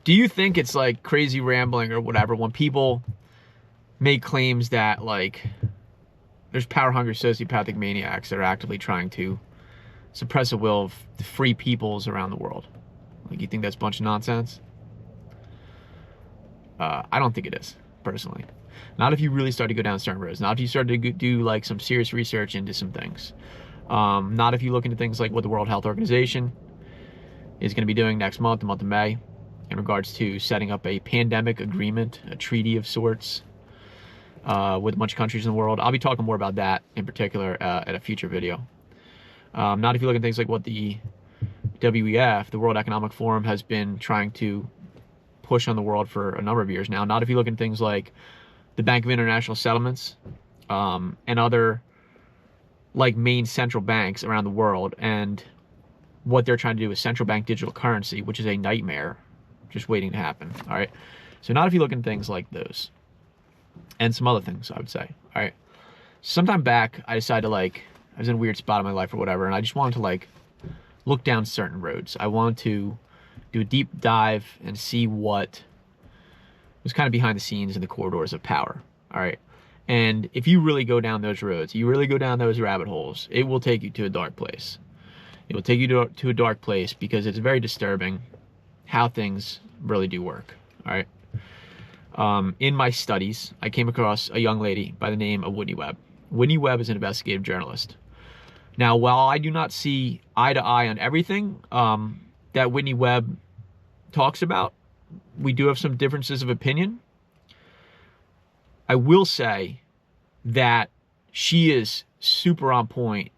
do you think it's like crazy rambling or whatever when people make claims that like there's power-hungry sociopathic maniacs that are actively trying to suppress the will of the free peoples around the world? Like, you think that's a bunch of nonsense? I don't think it is, personally. Not if you really start to go down certain roads. Not if you start to do like some serious research into some things. Not if you look into things like what the World Health Organization is going to be doing next month, the month of May, in regards to setting up a pandemic agreement, a treaty of sorts, with a bunch of countries in the world. I'll be talking more about that in particular at a future video. Not if you look at things like what the WEF, the World Economic Forum, has been trying to push on the world for a number of years now. Not if you look at things like the Bank of International Settlements, and other like main central banks around the world, and what they're trying to do with central bank digital currency, which is a nightmare just waiting to happen. All right. So not if you look at things like those and some other things, I would say. All right. Sometime back, I decided to I was in a weird spot in my life or whatever, and I just wanted to look down certain roads. I wanted to do a deep dive and see what was kind of behind the scenes in the corridors of power. All right. And if you really go down those roads, you really go down those rabbit holes, it will take you to a dark place. It will take you to a dark place because it's very disturbing how things really do work. All right. In my studies, I came across a young lady by the name of Whitney Webb. Whitney Webb is an investigative journalist. Now, while I do not see eye to eye on everything that Whitney Webb talks about, we do have some differences of opinion. I will say that she is super on point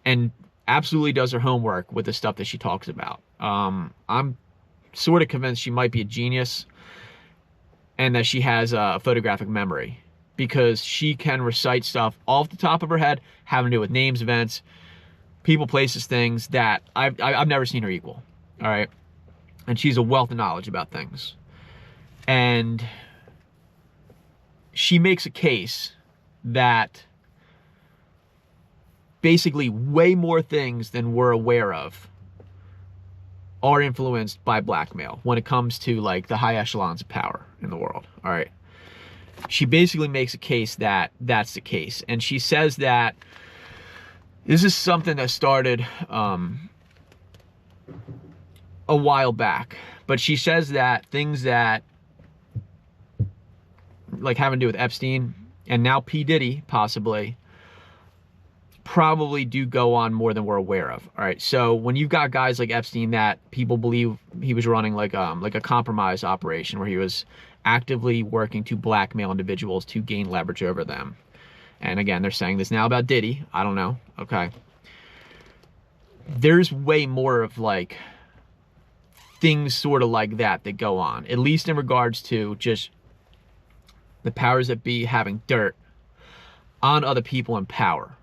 and absolutely does her homework with the stuff that she talks about. I'm sort of convinced she might be a genius and that she has a photographic memory, because she can recite stuff off the top of her head, having to do with names, events, people, places, things that I've never seen her equal. All right. And she's a wealth of knowledge about things. And she makes a case that basically way more things than we're aware of are influenced by blackmail when it comes to the high echelons of power in the world. All right. She basically makes a case that that's the case. And she says that this is something that started a while back. But she says that things that having to do with Epstein and now P. Diddy possibly probably do go on more than we're aware of. All right. So when you've got guys like Epstein that people believe he was running like a compromise operation where he was actively working to blackmail individuals to gain leverage over them. And again, they're saying this now about Diddy. I don't know. Okay. There's way more of things sort of like that go on, at least in regards to just the powers that be having dirt on other people in power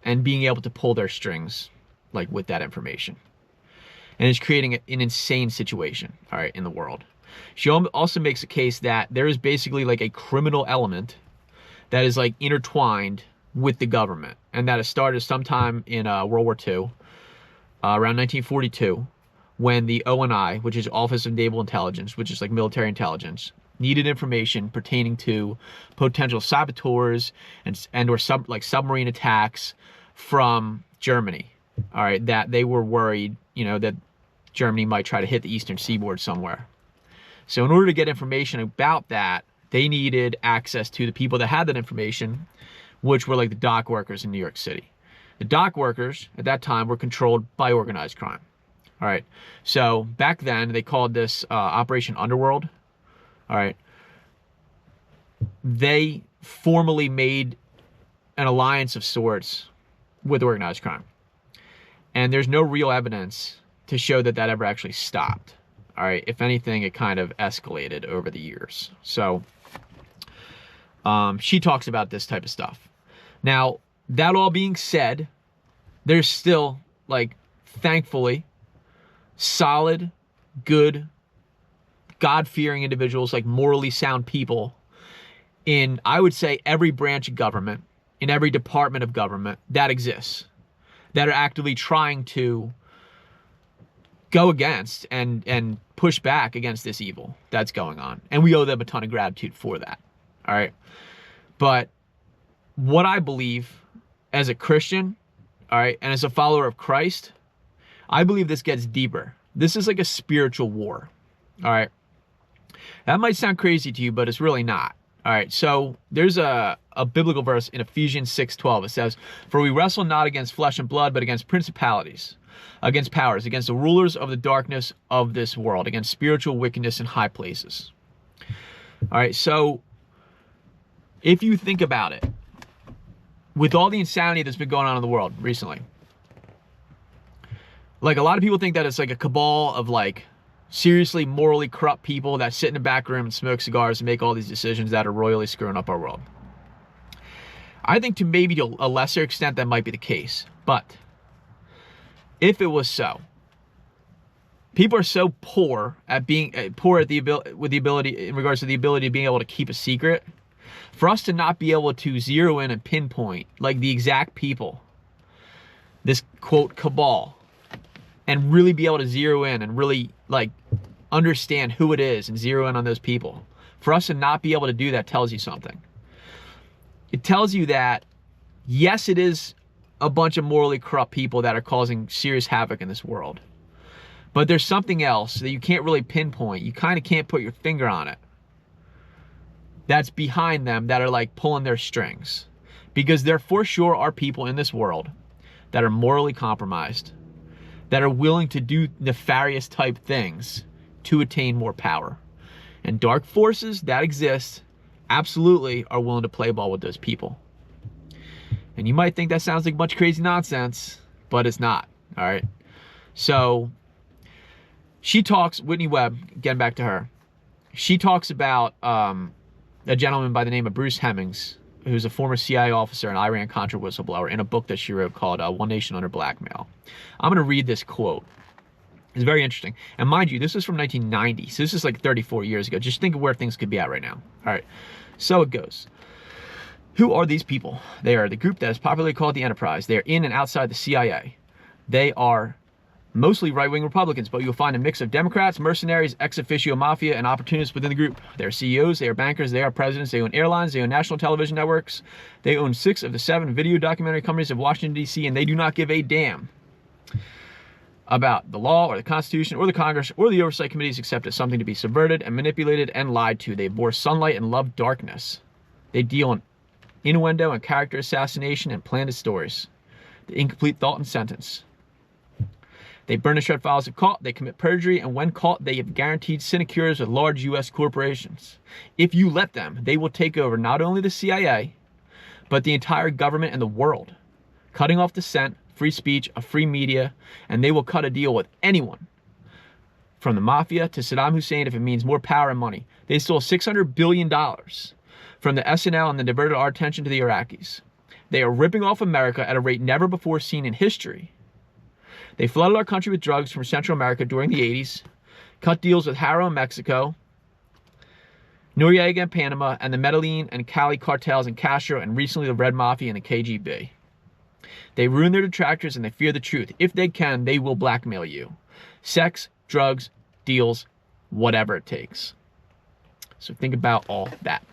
and being able to pull their strings with that information. And it's creating an insane situation, all right, in the world. She also makes a case that there is basically a criminal element that is intertwined with the government, and that has started sometime in World War II, around 1942, when the ONI, which is Office of Naval Intelligence, which is military intelligence, needed information pertaining to potential saboteurs and or submarine attacks from Germany. All right, that they were worried, that Germany might try to hit the eastern seaboard somewhere. So in order to get information about that, they needed access to the people that had that information, which were the dock workers in New York City. The dock workers at that time were controlled by organized crime. All right. So back then they called this Operation Underworld. All right. They formally made an alliance of sorts with organized crime. And there's no real evidence to show that ever actually stopped. All right. If anything, it kind of escalated over the years. So she talks about this type of stuff. Now, that all being said, there's still, thankfully, solid, good, God-fearing individuals, morally sound people in, I would say, every branch of government, in every department of government that exists, that are actively trying to go against and push back against this evil that's going on. And we owe them a ton of gratitude for that. All right. But what I believe as a Christian, all right, and as a follower of Christ, I believe this gets deeper. This is like a spiritual war. All right. That might sound crazy to you, but it's really not. All right. So there's a biblical verse in Ephesians 6:12. It says, "For we wrestle not against flesh and blood, but against principalities, against powers, against the rulers of the darkness of this world, against spiritual wickedness in high places." All right. So if you think about it, with all the insanity that's been going on in the world recently, like a lot of people think that it's like a cabal of like seriously morally corrupt people that sit in a back room and smoke cigars and make all these decisions that are royally screwing up our world. I think to maybe a lesser extent that might be the case, but if it was so, people are so poor at being with the ability in regards to the ability of being able to keep a secret. For us to not be able to zero in and pinpoint like the exact people, this quote cabal, and really be able to zero in and really like understand who it is and zero in on those people. For us to not be able to do that tells you something. It tells you that yes, it is a bunch of morally corrupt people that are causing serious havoc in this world. But there's something else that you can't really pinpoint. You kind of can't put your finger on it. That's behind them that are like pulling their strings. Because there for sure are people in this world that are morally compromised, that are willing to do nefarious type things to attain more power. And dark forces that exist absolutely are willing to play ball with those people. And you might think that sounds like a bunch of crazy nonsense, but it's not. All right. So she talks, Whitney Webb, getting back to her, she talks about a gentleman by the name of Bruce Hemings, who's a former CIA officer and Iran-Contra whistleblower, in a book that she wrote called One Nation Under Blackmail. I'm going to read this quote. It's very interesting. And mind you, this is from 1990, so this is like 34 years ago. Just think of where things could be at right now. All right, so it goes. Who are these people? They are the group that is popularly called the Enterprise. They are in and outside the CIA. They are mostly right-wing Republicans, but you'll find a mix of Democrats, mercenaries, ex-officio mafia, and opportunists within the group. They are CEOs, they are bankers, they are presidents, they own airlines, they own national television networks. They own 6 of the 7 video documentary companies of Washington, D.C., and they do not give a damn about the law or the Constitution or the Congress or the oversight committees except as something to be subverted and manipulated and lied to. They abhor sunlight and love darkness. They deal in innuendo and character assassination and planted stories. The incomplete thought and sentence. They burn and shred files if caught. They commit perjury, and when caught, they have guaranteed sinecures with large U.S. corporations. If you let them, they will take over not only the CIA, but the entire government and the world, cutting off dissent, free speech, a free media, and they will cut a deal with anyone, from the mafia to Saddam Hussein if it means more power and money. They stole $600 billion from the SNL and then diverted our attention to the Iraqis. They are ripping off America at a rate never before seen in history. They flooded our country with drugs from Central America during the 80s, cut deals with Haro in Mexico, Noriega in Panama, and the Medellin and Cali cartels in Castro, and recently the Red Mafia and the KGB. They ruin their detractors and they fear the truth. If they can, they will blackmail you. Sex, drugs, deals, whatever it takes. So think about all that.